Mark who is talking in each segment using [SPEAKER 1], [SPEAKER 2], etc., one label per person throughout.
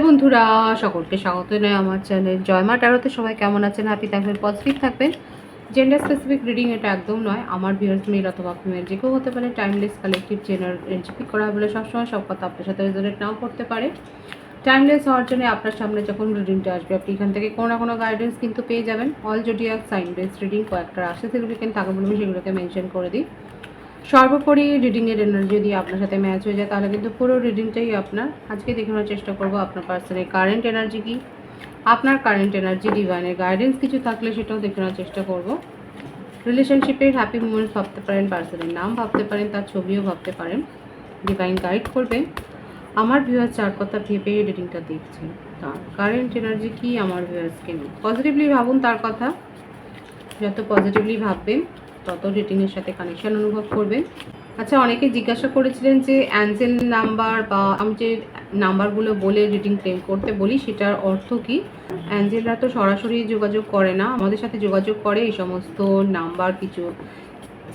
[SPEAKER 1] বন্ধুরা, সকলকে স্বাগত জানাই আমার চ্যানেল জয়মা ট্যারোতে। সবাই কেমন আছেন? হ্যাপি থাকবেন, পজিটিভ থাকবেন। জেন্ডার স্পেসিফিক রিডিং এটা একদম নয়। আমার ভিউয়ার্স মেল অথবা ফিমেল যে কেউ হতে পারে। টাইমলেস কালেকটিভ জেনার এনজিপি করা বলে সবসময় সব কথা আপনার সাথে রেজোনেট নাও করতে পারে। টাইমলেস হওয়ার জন্য আপনার সামনে যখন রিডিংটা আসবে আপনি এখান থেকে কোনো না কোনো গাইডেন্স কিন্তু পেয়ে যাবেন। All zodiac sign base reading কয়েকটা রাশি সিগনিফিকেন্ট থাকে বলে আমি সেগুলোকে মেনশন করে দিই। সর্বোপরি রিডিংয়ের এনার্জি যদি আপনার সাথে ম্যাচ হয়ে যায় তাহলে কিন্তু পুরো রিডিংটাই আপনার। আজকে দেখানোর চেষ্টা করব আপনার পার্সনের কারেন্ট এনার্জি কি, আপনার কারেন্ট এনার্জি ডিভাইনের গাইডেন্স কিছু থাকলে সেটাও দেখানোর চেষ্টা করব। রিলেশনশিপের হ্যাপি মোমেন্টস ভাবতে পারেন, পার্সনের নাম ভাবতে পারেন, তার ছবিও ভাবতে পারেন। ডিভাইন গাইড করবেন। আমার ভিউয়ার্স চার কথা ভেবে রিডিংটা দেখছেন, তার কারেন্ট এনার্জি কি আমার ভিউয়ার্সকে নিয়ে। পজিটিভলি ভাবুন তার কথা। যত পজিটিভলি ভাববেন তত রিডিংয়ের সাথে কানেকশান অনুভব করবেন। আচ্ছা, অনেকে জিজ্ঞাসা করেছিলেন যে অ্যাঞ্জেল নাম্বার বা আমি যে নাম্বারগুলো বলে রিডিং ক্লেম করতে বলি সেটার অর্থ কী। অ্যাঞ্জেলরা তো সরাসরি যোগাযোগ করে না, আমাদের সাথে যোগাযোগ করে এই সমস্ত নাম্বার, কিছু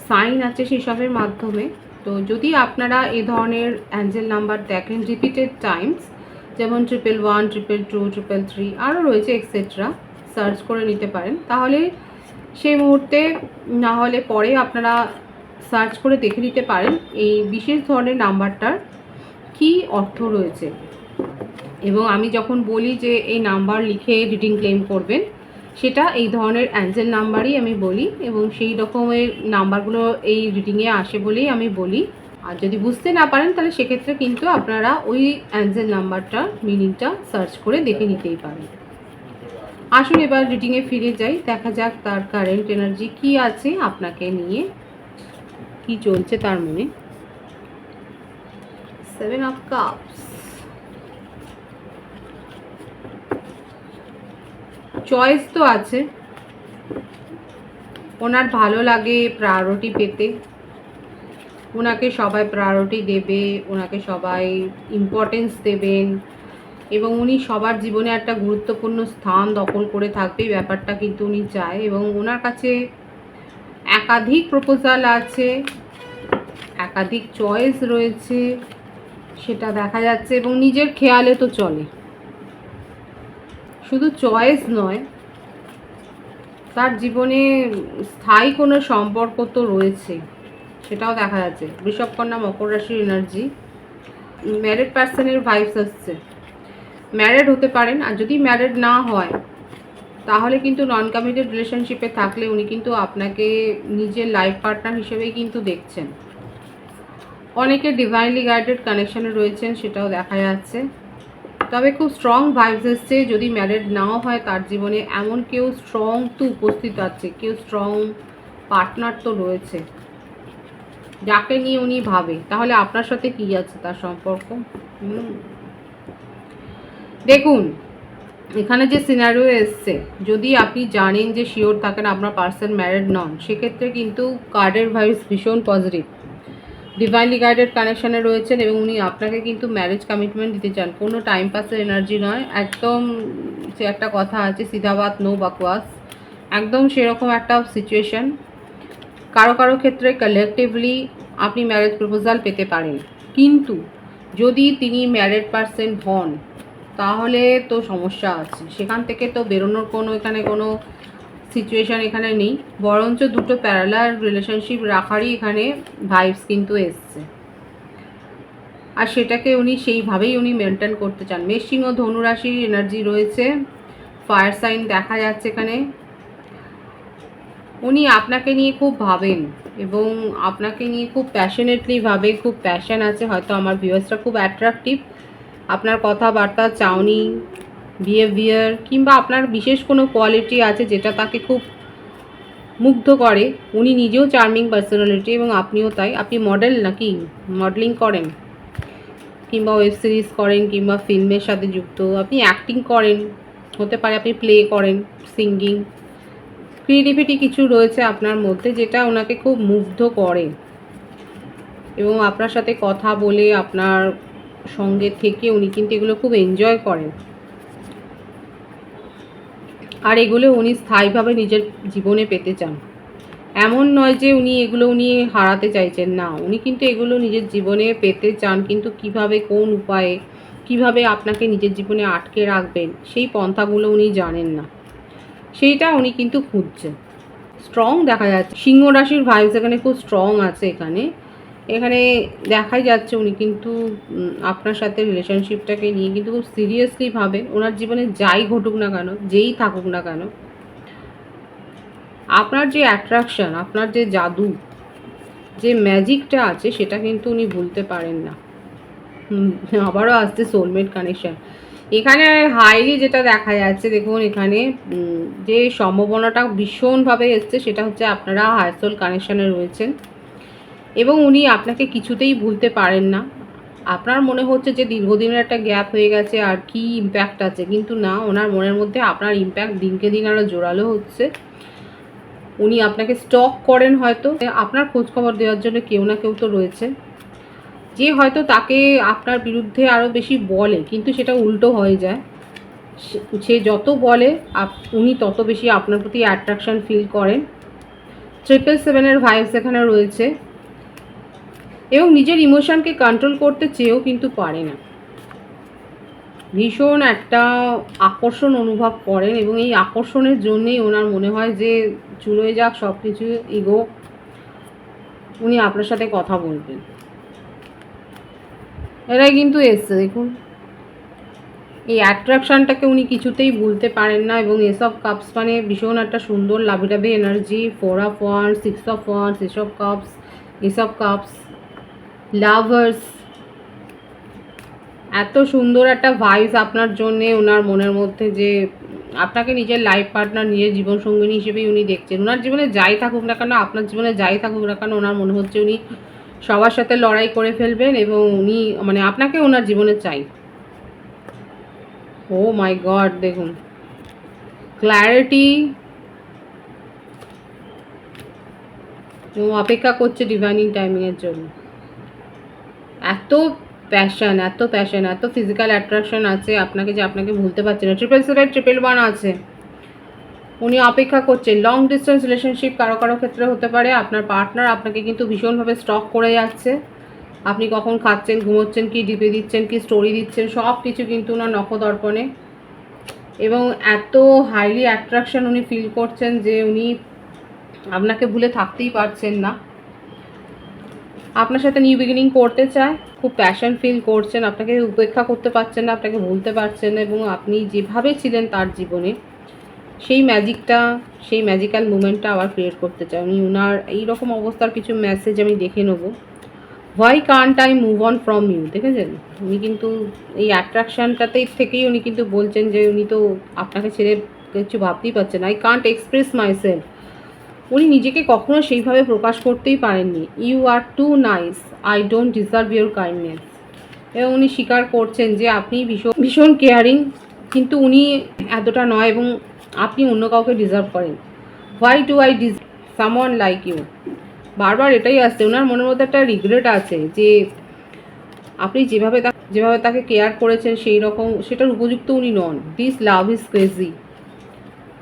[SPEAKER 1] সাইন আছে সেসবের মাধ্যমে। তো যদি আপনারা এই ধরনের অ্যাঞ্জেল নাম্বার দেখেন রিপিটেড টাইমস, যেমন 111, 222, 333 আরও রয়েছে এক্সেট্রা, সার্চ করে নিতে পারেন। তাহলে সেই মুহূর্তে না হলে পরে আপনারা সার্চ করে দেখে নিতে পারেন এই বিশেষ ধরনের নাম্বারটার কি অর্থ রয়েছে। এবং আমি যখন বলি যে এই নাম্বার লিখে রিডিং ক্লেম করবেন, সেটা এই ধরনের অ্যাঞ্জেল নাম্বারই আমি বলি এবং সেই রকমের নাম্বারগুলো এই রিডিংয়ে আসে বলেই আমি বলি। আর যদি বুঝতে না পারেন তাহলে সেক্ষেত্রে কিন্তু আপনারা ওই অ্যাঞ্জেল নাম্বারটার মিনিংটা সার্চ করে দেখে নিতেই পারেন। আসুন এবার রিডিংয়ে ফিরে যাই, দেখা যাক তার কারেন্ট এনার্জি কি আছে, আপনাকে নিয়ে কি চলছে তার মনে। 7 অফ কাপস, চয়েস তো আছে। ওনার ভালো লাগে প্রায়োরিটি পেতে, ওনাকে সবাই প্রায়োরিটি দেবে, ওনাকে সবাই ইম্পর্টেন্স দেবেন এবং উনি সবার জীবনে একটা গুরুত্বপূর্ণ স্থান দখল করে থাকবে, ব্যাপারটা কিন্তু উনি চায়। এবং ওনার কাছে একাধিক প্রপোজাল আছে, একাধিক চয়েস রয়েছে, সেটা দেখা যাচ্ছে। এবং নিজের খেয়ালে তো চলে, শুধু চয়েস নয়, তার জীবনে স্থায়ী কোনো সম্পর্ক তো রয়েছে, সেটাও দেখা যাচ্ছে। বৃষভ, কন্যা, মকর রাশির এনার্জি, ম্যারিড পার্সনের ভাইবস আসছে। ম্যারিড হতে পারেন, আর যদি ম্যারিড না হয় তাহলে কিন্তু নন কমিটেড রিলেশনশিপে থাকলে উনি কিন্তু আপনাকে নিজের লাইফ পার্টনার হিসেবেই কিন্তু দেখছেন। অনেকে ডিভাইনলি গাইডেড কানেকশানে রয়েছেন, সেটাও দেখা যাচ্ছে। তবে খুব স্ট্রং ভাইবস এসছে। যদি ম্যারিড নাও হয় তার জীবনে এমন কেউ স্ট্রং তো উপস্থিত আছে, কেউ স্ট্রং পার্টনার তো রয়েছে যাকে নিয়ে উনি ভাবে। তাহলে আপনার সাথে কি আছে তার সম্পর্ক। দেখুন এখানে যে সিনারিও এসছে, যদি আপনি জানেন যে শিওর থাকেন আপনার পার্সন ম্যারিড নন, সেক্ষেত্রে কিন্তু কার্ডের ভাইবস ভীষণ পজিটিভ। ডিভাইনলি গাইডেড কানেকশানে রয়েছেন এবং উনি আপনাকে কিন্তু ম্যারেজ কমিটমেন্ট দিতে চান। কোনো টাইম পাসের এনার্জি নয়, একদম সে একটা কথা আছে সিধাবাত নো বাকওয়াস, একদম সেরকম একটা সিচুয়েশন। কারো কারো ক্ষেত্রে কালেকটিভলি আপনি ম্যারেজ প্রপোজাল পেতে পারেন, কিন্তু যদি তিনি ম্যারিড পার্সন হন তাহলে তো সমস্যা আছে, সেখান থেকে তো বেরোনোর কোনো এখানে কোনো সিচুয়েশান এখানে নেই। বরঞ্চ দুটো প্যারালাল রিলেশনশিপ রাখারই এখানে ভাইবস কিন্তু এসছে, আর সেটাকে উনি সেইভাবেই উনি মেনটেন করতে চান। মেষ, সিংহ, ধনুরাশির এনার্জি রয়েছে, ফায়ার সাইন দেখা যাচ্ছে এখানে। উনি আপনাকে নিয়ে খুব ভাবেন এবং আপনাকে নিয়ে খুব প্যাশনেটলি ভাবে, খুব প্যাশন আছে। হয়তো আমার ভিউয়ার্সরা খুব অ্যাট্রাকটিভ, আপনার কথাবার্তা, চাউনি, বিহেভিয়ার কিংবা আপনার বিশেষ কোনো কোয়ালিটি আছে যেটা তাকে খুব মুগ্ধ করে। উনি নিজেও চার্মিং পার্সোনালিটি এবং আপনিও তাই। আপনি মডেল নাকি মডেলিং করেন কিংবা ওয়েব সিরিজ করেন কিংবা ফিল্মের সাথে যুক্ত, আপনি অ্যাক্টিং করেন, হতে পারে আপনি প্লে করেন, সিঙ্গিং, ক্রিয়েটিভিটি কিছু রয়েছে আপনার মধ্যে যেটা ওনাকে খুব মুগ্ধ করে এবং আপনার সাথে কথা বলে আপনার সঙ্গে থেকে উনি কিন্তু এগুলো খুব এনজয় করেন। আর এগুলো উনি স্থায়ীভাবে নিজের জীবনে পেতে চান। এমন নয় যে উনি হারাতে চাইছেন, না, উনি কিন্তু এগুলো নিজের জীবনে পেতে চান, কিন্তু কিভাবে, কোন উপায়ে, কিভাবে আপনাকে নিজের জীবনে আটকে রাখবেন সেই পন্থাগুলো উনি জানেন না, সেইটা উনি কিন্তু খুঁজছেন। স্ট্রং দেখা যাচ্ছে, সিংহ রাশির ভাইবস এখানে খুব স্ট্রং আছে। এখানে এখানে দেখাই যাচ্ছে উনি কিন্তু আপনার সাথে রিলেশনশিপটাকে নিয়ে কিন্তু খুব সিরিয়াসলি ভাবেন। ওনার জীবনে যাই ঘটুক না কেন, যেই থাকুক না কেন, আপনার যে অ্যাট্রাকশন, আপনার যে জাদু, যে ম্যাজিকটা আছে সেটা কিন্তু উনি ভুলতে পারেন না। আবারও আসছে সোলমেট কানেকশন। এখানে হাইলি যেটা দেখা যাচ্ছে, দেখুন এখানে যে সম্ভাবনাটা ভীষণভাবে এসছে সেটা হচ্ছে আপনারা হায়ার সোল কানেকশানে রয়েছেন এবং উনি আপনাকে কিছুতেই ভুলতে পারেন না। আপনার মনে হচ্ছে যে দীর্ঘদিনের একটা গ্যাপ হয়ে গেছে আর কি ইম্প্যাক্ট আছে, কিন্তু না, ওনার মনের মধ্যে আপনার ইম্প্যাক্ট দিনকে দিন আরও জোরালো হচ্ছে। উনি আপনাকে স্টক করেন, হয়তো আপনার খোঁজখবর দেওয়ার জন্য কেউ না কেউ তো রয়েছে, যে হয়তো তাকে আপনার বিরুদ্ধে আরও বেশি বলে, কিন্তু সেটা উল্টো হয়ে যায়। সে যত বলে উনি তত বেশি আপনার প্রতি অ্যাট্রাকশান ফিল করেন। 777-এর ভাইবস এখানে রয়েছে এবং নিজের ইমোশনকে কন্ট্রোল করতে চেয়েও কিন্তু পারে না। ভীষণ একটা আকর্ষণ অনুভব করেন এবং এই আকর্ষণের জন্যেই ওনার মনে হয় যে চুলোয় যাক সব কিছু ইগো, উনি আপনার সাথে কথা বলবেন। এরাই কিন্তু এসছে, দেখুন এই অ্যাট্রাকশানটাকে উনি কিছুতেই ভুলতে পারেন না এবং এসব কাপস মানে ভীষণ একটা সুন্দর lovey dovey energy. 4 of wands, 6 of wands, এসব কাপস লাভার্স, এত সুন্দর একটা ভাইবস আপনার জন্যে ওনার মনের মধ্যে, যে আপনাকে নিজের লাইফ পার্টনার, নিজের জীবনসঙ্গিনী হিসেবেই উনি দেখছেন। ওনার জীবনে যাই থাকুক না কেন, আপনার জীবনে যাই থাকুক না কেন, ওনার মনে হচ্ছে উনি সবার সাথে লড়াই করে ফেলবেন এবং উনি মানে আপনাকে ওনার জীবনে চাই। ও মাই গড, দেখুন ক্ল্যারিটি, অপেক্ষা করছে ডিভাইনিং টাইমিংয়ের জন্য। এত প্যাশন, এত ফিজিক্যাল অ্যাট্রাকশন আছে আপনাকে যে আপনাকে ভুলতে পারছে না। 777-111 আছে, উনি অপেক্ষা করছেন। লং ডিস্টেন্স রিলেশনশিপ কারো কারো ক্ষেত্রে হতে পারে। আপনার পার্টনার আপনাকে কিন্তু ভীষণভাবে স্টক করে যাচ্ছে। আপনি কখন খাচ্ছেন, ঘুমোচ্ছেন, কি ডিপে দিচ্ছেন, কি স্টোরি দিচ্ছেন, সব কিছু কিন্তু ওনার নখদর্পণে। এবং এত হাইলি অ্যাট্রাকশন উনি ফিল করছেন যে উনি আপনাকে ভুলে থাকতেই পারছেন না। আপনার সাথে নিউ বিগিনিং করতে চায়, খুব প্যাশন ফিল করছেন, আপনাকে উপেক্ষা করতে পারছেন না, আপনাকে ভুলতে পারছেন না এবং আপনি যেভাবে ছিলেন তার জীবনে সেই ম্যাজিকটা, সেই ম্যাজিক্যাল মুমেন্টটা আবার ক্রিয়েট করতে চায় উনি। ওনার এইরকম অবস্থার কিছু মেসেজ আমি দেখে নেবো। Why can't I move on from you, দেখেছেন উনি কিন্তু এই অ্যাট্রাকশানটাতেই থেকেই উনি কিন্তু বলছেন যে উনি তো আপনাকে ছেড়ে কিছু ভাবতেই পারছেন। আই কান্ট এক্সপ্রেস মাইসেলফ, উনি নিজেকে কখনো সেইভাবে প্রকাশ করতেই পারেননি। You are too nice, I don't deserve your kindness. এবং উনি স্বীকার করছেন যে আপনি ভীষণ ভীষণ কেয়ারিং, কিন্তু উনি এতটা নয় এবং আপনি অন্য কাউকে ডিজার্ভ করেন। Why do I deserve someone like you, বারবার এটাই আসছে। ওনার মনের মধ্যে একটা রিগ্রেট আছে যে আপনি যেভাবে তাকে কেয়ার করেছেন সেই রকম সেটার উপযুক্ত উনি নন। দিস লাভ ইজ ক্রেজি,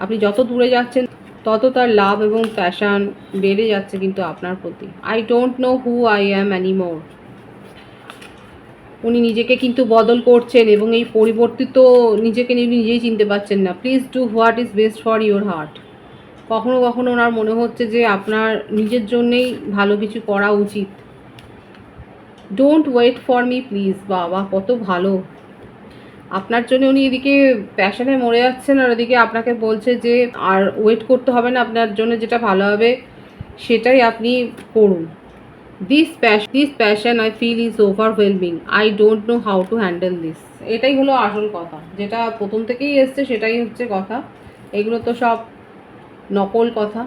[SPEAKER 1] আপনি যত দূরে যাচ্ছেন তত তার লাভ এবং প্যাশান বেড়ে যাচ্ছে কিন্তু আপনার প্রতি। I don't know who I am anymore, উনি নিজেকে কিন্তু বদল করছেন এবং এই পরিবর্তিত নিজেকে নিজেই চিনতে পারছেন না। Please do what is best for your heart, কখনো কখনো ওনার মনে হচ্ছে যে আপনার নিজের জন্যেই ভালো কিছু করা উচিত। Don't wait for me please, বাবা কত ভালো। আপনার জন্য উনি এদিকে প্যাশনে মরে যাচ্ছেন আর ওদিকে আপনাকে বলছে যে আর ওয়েট করতে হবে না, আপনার জন্য যেটা ভালো হবে সেটাই আপনি করুন। This passion I feel is overwhelming, I don't know how to handle this. এটাই হলো আসল কথা, যেটা প্রথম থেকেই এসছে সেটাই হচ্ছে কথা। এগুলো তো সব নকল কথা,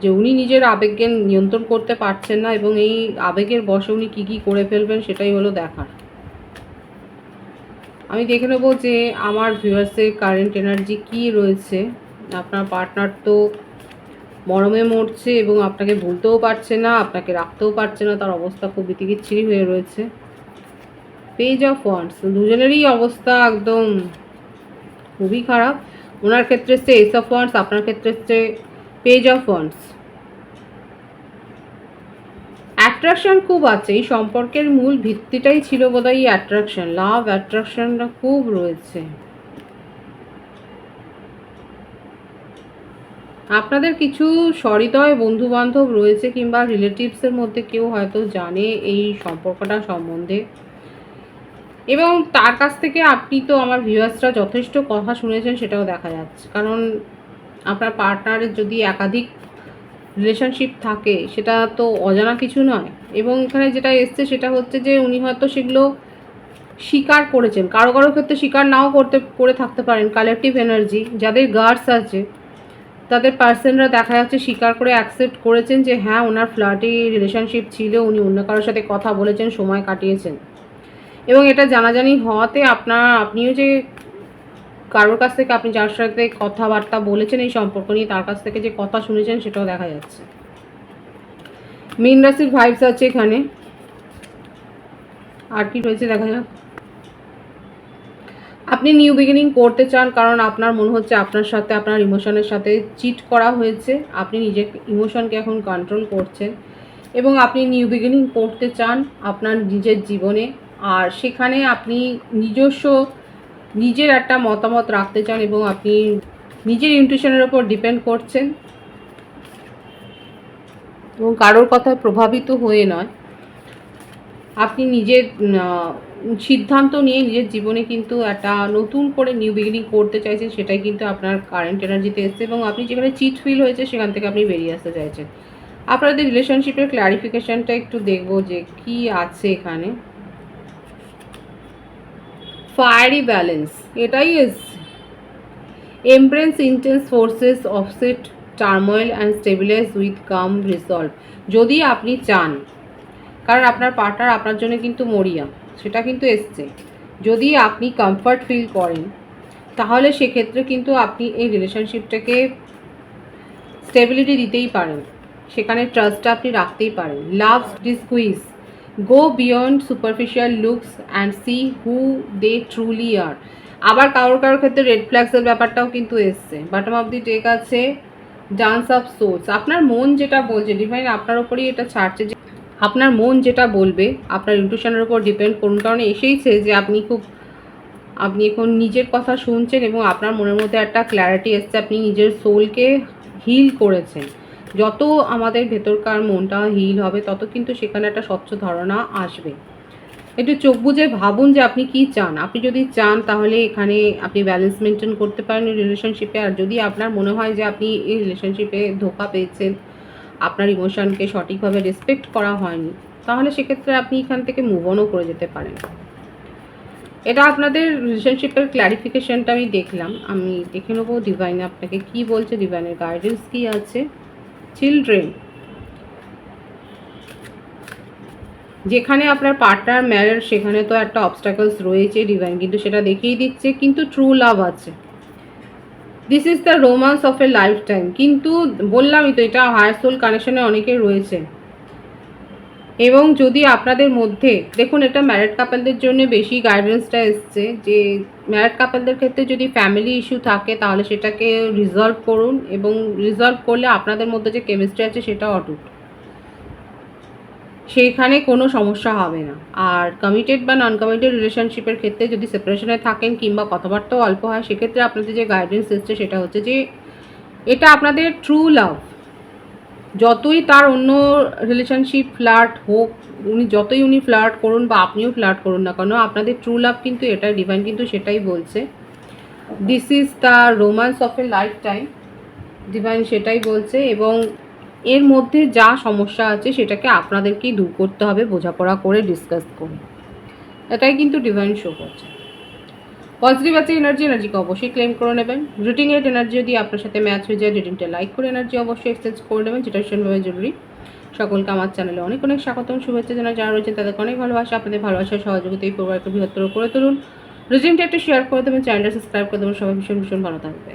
[SPEAKER 1] যে উনি নিজের আবেগকে নিয়ন্ত্রণ করতে পারছেন না এবং এই আবেগের বশে উনি কী কী করে ফেলবেন সেটাই হলো দেখার। আমি দেখে নেবো যে আমার ভিউয়ার্সের কারেন্ট এনার্জি কী রয়েছে। আপনার পার্টনার তো মরমে মরছে এবং আপনাকে ভুলতেও পারছে না, আপনাকে রাখতেও পারছে না, তার অবস্থা খুব বিতিকিচ্ছিরি হয়ে রয়েছে। পেজ অফ ওয়ান্ডস, দুজনেরই অবস্থা একদম খুবই খারাপ। ওনার ক্ষেত্রে হচ্ছে এস অফ ওয়ান্ডস, আপনার ক্ষেত্রে হচ্ছে পেজ অফ ওয়ান্ডস। অ্যাট্রাকশন খুব আছে, এই সম্পর্কের মূল ভিত্তিটাই ছিল বোধহয় এই অ্যাট্রাকশন, লাভ অ্যাট্রাকশনটা খুব রয়েছে। আপনাদের কিছু সহৃদয় বন্ধু বান্ধব রয়েছে কিংবা রিলেটিভসের মধ্যে কেউ হয়তো জানে এই সম্পর্কটা সম্বন্ধে, এবং তার কাছ থেকে আপনি তো আমার ভিউয়ার্সরা যথেষ্ট কথা শুনেছেন সেটাও দেখা যাচ্ছে। কারণ আপনার পার্টনারের যদি একাধিক রিলেশনশিপ থাকে সেটা তো অজানা কিছু নয়, এবং এখানে যেটা এসছে সেটা হচ্ছে যে উনি হয়তো সেগুলো স্বীকার করেছেন, কারো কারো ক্ষেত্রে স্বীকার নাও করে থাকতে পারেন। কালেকটিভ এনার্জি, যাদের গার্ডস আছে তাদের পার্সনরা দেখা যাচ্ছে স্বীকার করে অ্যাকসেপ্ট করেছেন যে হ্যাঁ ওনার ফ্লার্টি রিলেশনশিপ ছিল, উনি অন্য কারোর সাথে কথা বলেছেন, সময় কাটিয়েছেন, এবং এটা জানাজানি হওয়াতে আপনিও যে কারোর কাছ থেকে, আপনি যার সাথে কথাবার্তা বলেছেন এই সম্পর্ক নিয়ে, তার কাছ থেকে যে কথা শুনেছেন সেটাও দেখা যাচ্ছে। মীন রাশির ভাইবস আছে এখানে। আর কি রয়েছে দেখা যাক। আপনি নিউ বিগিনিং করতে চান, কারণ আপনার মনে হচ্ছে আপনার সাথে, আপনার ইমোশনের সাথে চিট করা হয়েছে। আপনি নিজের ইমোশনকে এখন কন্ট্রোল করছেন এবং আপনি নিউ বিগিনিং করতে চান আপনার নিজের জীবনে। আর সেখানে আপনি নিজের একটা মতামত রাখতে চান এবং আপনি নিজের ইনটিউশনের ওপর ডিপেন্ড করছেন এবং কারোর কথায় প্রভাবিত হয়ে নয়। আপনি নিজের সিদ্ধান্ত নিয়ে নিজের জীবনে কিন্তু একটা নতুন করে নিউ বিগিনিং করতে চাইছেন, সেটাই কিন্তু আপনার কারেন্ট এনার্জিতে এসছে, এবং আপনি যেখানে চিট ফিল হয়েছে সেখান থেকে আপনি বেরিয়ে আসতে চাইছেন। আপনাদের রিলেশনশিপের ক্লারিফিকেশনটা একটু দেখবো যে কি আছে এখানে। ফায়ারি ব্যালেন্স, এটাই এসছে। Embrace intense forces, offset turmoil and stabilize with calm resolve. যদি আপনি চান, কারণ আপনার পার্টনার আপনার জন্য কিন্তু মরিয়া, সেটা কিন্তু এসছে। যদি আপনি কমফর্ট ফিল করেন তাহলে সেক্ষেত্রে কিন্তু আপনি এই রিলেশনশিপটাকে স্টেবিলিটি দিতেই পারেন, সেখানে ট্রাস্টটা আপনি রাখতেই পারেন। Love disguise, go beyond superficial looks and see who they truly are. আবার কারোর ক্ষেত্রে রেড ফ্ল্যাগসের ব্যাপারটাও কিন্তু এসছে। বটম অফ দি ডেক আছে ডান্স অফ সোলস। আপনার মন যেটা বলছে, ডিভাইন আপনার ওপরই এটা ছাড়ছে যে আপনার মন যেটা বলবে, আপনার ইনটিউশনের উপর ডিপেন্ড করুন। কারণ এসেইছে যে আপনি এখন নিজের কথা শুনছেন এবং আপনার মনের মধ্যে একটা ক্ল্যারিটি এসছে, আপনি নিজের সোলকে হিল করেছেন। যত আমাদের ভেতরকার মনটা হিল হবে তত কিন্তু সেখানে একটা স্বচ্ছ ধারণা আসবে। একটু চোখ বুজে ভাবুন যে আপনি কি চান। আপনি যদি চান তাহলে এখানে আপনি ব্যালেন্স মেনটেন করতে পারেন এই রিলেশনশিপে। আর যদি আপনার মনে হয় যে আপনি এই রিলেশনশিপে ধোঁকা পেয়েছেন, আপনার ইমোশনকে সঠিকভাবে রেসপেক্ট করা হয়নি, তাহলে সেক্ষেত্রে আপনি এখান থেকে মুভ অনও করে যেতে পারেন। এটা আপনাদের রিলেশনশিপের ক্ল্যারিফিকেশনটা আমি দেখলাম। আমি দেখে নেবো ডিভাইন আপনাকে কি বলছে, ডিভাইনের গাইডেন্স কি আছে। চিলড্রেন, যেখানে আপনার পার্টনার ম্যারেড সেখানে তো একটা অবস্টাকলস রয়েছে, ডিভাইন কিন্তু সেটা দেখিয়ে দিচ্ছে, কিন্তু ট্রু লাভ আছে। This is the romance of A life time. কিন্তু বললামই তো এটা হায়ার সোল কানেকশনে অনেকের রয়েছে। এবং যদি আপনাদের মধ্যে, দেখুন এটা ম্যারেড কাপলদের জন্য বেশি গাইডেন্সটা এসছে, যে ম্যারেড কাপলদের ক্ষেত্রে যদি ফ্যামিলি ইস্যু থাকে তাহলে সেটাকে রিজলভ করুন, এবং রিজলভ করলে আপনাদের মধ্যে যে কেমিস্ট্রি আছে সেটা অটুট, সেইখানে কোনো সমস্যা হবে না। আর কমিটেড বা নন কমিটেড রিলেশনশিপের ক্ষেত্রে যদি সেপারেশনে থাকেন কিংবা কথাবার্তাও অল্প হয়, সেক্ষেত্রে আপনাদের যে গাইডেন্স এসছে সেটা হচ্ছে যে এটা আপনাদের ট্রু লাভ। যতই তার অন্য রিলেশনশিপ ফ্লার্ট হোক, উনি ফ্লার্ট করুন বা আপনিও ফ্লার্ট করুন না কেন, আপনাদের ট্রু লাভ কিন্তু এটা, ডিভাইন কিন্তু সেটাই বলছে। This is the romance of A life time, divine সেটাই বলছে। এবং এর মধ্যে যা সমস্যা আছে সেটাকে আপনাদেরকেই দূর করতে হবে, বোঝাপড়া করে, ডিসকাস করে। এটাই কিন্তু ডিভাইন শো করছে। পজিটিভ আছে এনার্জিকে অবশ্যই ক্লেম করে নেবেন। রিডিংয়ের এনার্জি যদি আপনার সাথে ম্যাচ হয়ে যায়, রিডিংটা লাইক করে এনার্জি অবশ্যই এক্সচেঞ্জ করে নেবেন, যেটা ভীষণভাবে জরুরি। সকলকে আমার চ্যানেলে অনেক অনেক স্বাগতম, শুভেচ্ছা জানাই। যারা রয়েছেন তাদেরকে অনেক ভালোবাসা। আপনাদের ভালোবাসার সহযোগিতা এই পরিবারকে বৃহত্তর করে তুলুন। রিডিংটা একটু শেয়ার করে দেবেন, চ্যানেলটা সাবস্ক্রাইব করে দেবেন। সবাই ভীষণ ভীষণ ভালো থাকবে।